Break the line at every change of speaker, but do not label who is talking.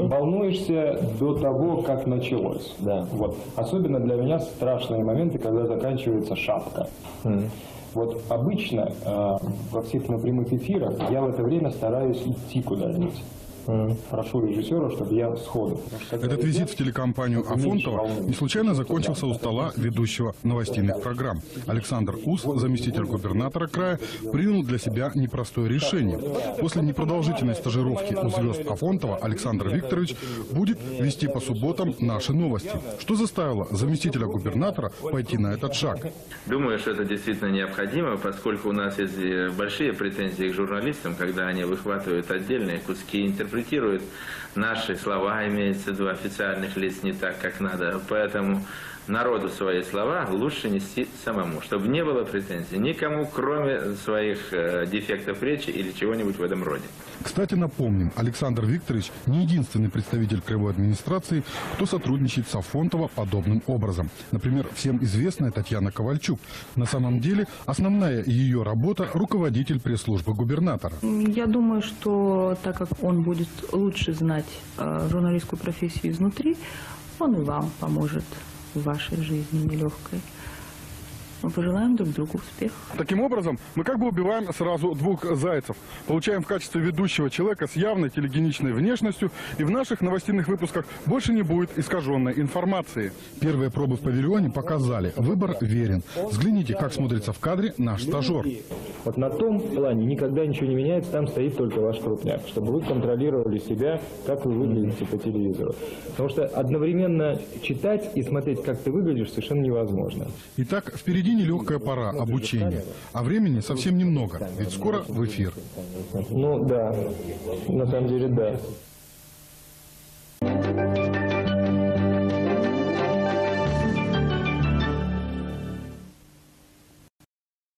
волнуешься до того, как началось.
Да.
Вот. Особенно для меня страшные моменты, когда заканчивается шапка. Вот обычно во всех прямых эфирах я в это время стараюсь идти куда-нибудь. Прошу режиссера, чтобы я сходу.
Этот визит в телекомпанию Афонтова не случайно закончился у стола ведущего новостных программ. Александр Ус, заместитель губернатора края, принял для себя непростое решение. После непродолжительной стажировки у звезд Афонтова Александр Викторович будет вести по субботам «Наши новости». Что заставило заместителя губернатора пойти на этот шаг?
Думаю, что это действительно необходимо, поскольку у нас есть большие претензии к журналистам, когда они выхватывают отдельные куски, интерпретируют наши слова, имеется в виду официальных лиц, не так, как надо. Поэтому народу свои слова лучше нести самому, чтобы не было претензий никому, кроме своих дефектов речи или чего-нибудь в этом роде.
Кстати, напомним, Александр Викторович не единственный представитель краевой администрации, кто сотрудничает с Афонтова подобным образом. Например, всем известная Татьяна Ковальчук. На самом деле, основная ее работа – руководитель пресс-службы губернатора.
Я думаю, что так как он будет лучше знать журналистскую профессию изнутри, он и вам поможет в вашей жизни нелегкой. Мы пожелаем друг другу успеха.
Таким образом, мы как бы убиваем сразу двух зайцев. Получаем в качестве ведущего человека с явной телегеничной внешностью, и в наших новостных выпусках больше не будет искаженной информации. Первые пробы в павильоне показали, выбор верен. Взгляните, как смотрится в кадре наш стажер.
Вот на том плане никогда ничего не меняется, там стоит только ваш крупняк, чтобы вы контролировали себя, как вы выглядите по телевизору. Потому что одновременно читать и смотреть, как ты выглядишь, совершенно невозможно.
Итак, впереди нелегкая пора обучения, а времени совсем немного, ведь скоро в эфир.
Ну да, на самом деле да.